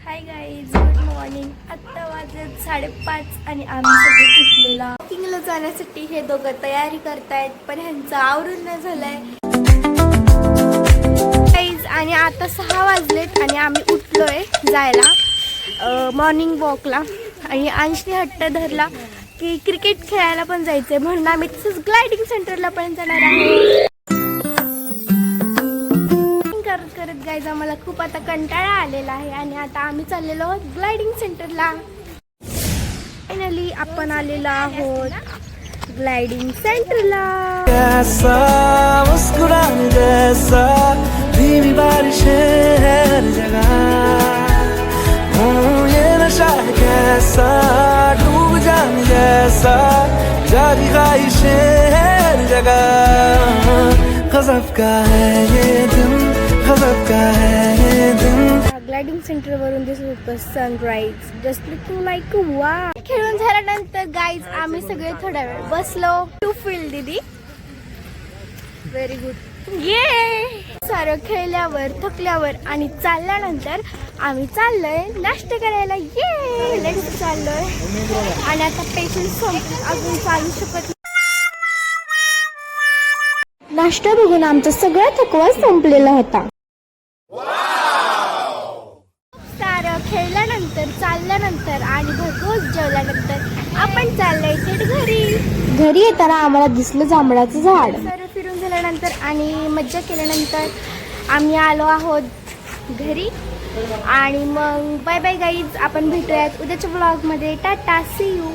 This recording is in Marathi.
Hi guys, good morning. आत्ता वाजत 5:30 आणि आम्ही सगळे उठलेला वॉकिंगला जाण्यासाठी हे दोघं तयारी करतायत, पण ह्यांचं आवरून नाही झालंय गाईज. आणि आता 6 वाजलेत आणि आम्ही उठलोय जायला मॉर्निंग वॉकला. आणि अंशने हट्ट धरला की क्रिकेट खेळायला पण जायचंय, म्हणून आम्ही तसंच ग्लायडिंग सेंटरला पण जाणार आहोत. करत करत गाईज आम्हाला खूप आता कंटाळा आलेला आहे आणि आता आम्ही चाललेलो आहोत ग्लायडिंग सेंटरला. फायनली आपण आलेलो आहोत ग्लायडिंग सेंटरला. मुस्कुराने जैसा धीमी बारिशें हर जगह, ये नशा है कैसा डूब जाने जैसा, जारी ख्वाहिशें हर जगह, गज़ब का है ये दिन, गज़ब का है ये दिन. ग्लायडिंग सेंटर वरून दिसत होतं sunrise, just looking like wow. खेळून झाल्यानंतर गाईज आम्ही सगळे थोडा वेळ बसलो. टू फील दीदी, व्हेरी गुड. ये सारं खेळल्यावर थकल्यावर आणि चालल्यानंतर आम्ही चाललोय नाश्ता करायला. ये लेट्स चाललोय. आणि आता पेशंट अजून चालू शकत. नाश्ता बघून आमचा सगळा थकवा संपलेला होता. सारं खेळल्यानंतर चालल्यानंतर आणि भरपूर जेवल्यानंतर आपण चाललोय थेट घरी. घरी येताना आम्हाला दिसलं जांभळाचं झाड. सारं फिरून झाल्यानंतर आणि मज्जा केल्यानंतर आम्ही आलो आहोत घरी. आणि मग बाय बाय गाईज, आपण भेटूयात उद्याच्या ब्लॉगमध्ये. Tata, see you.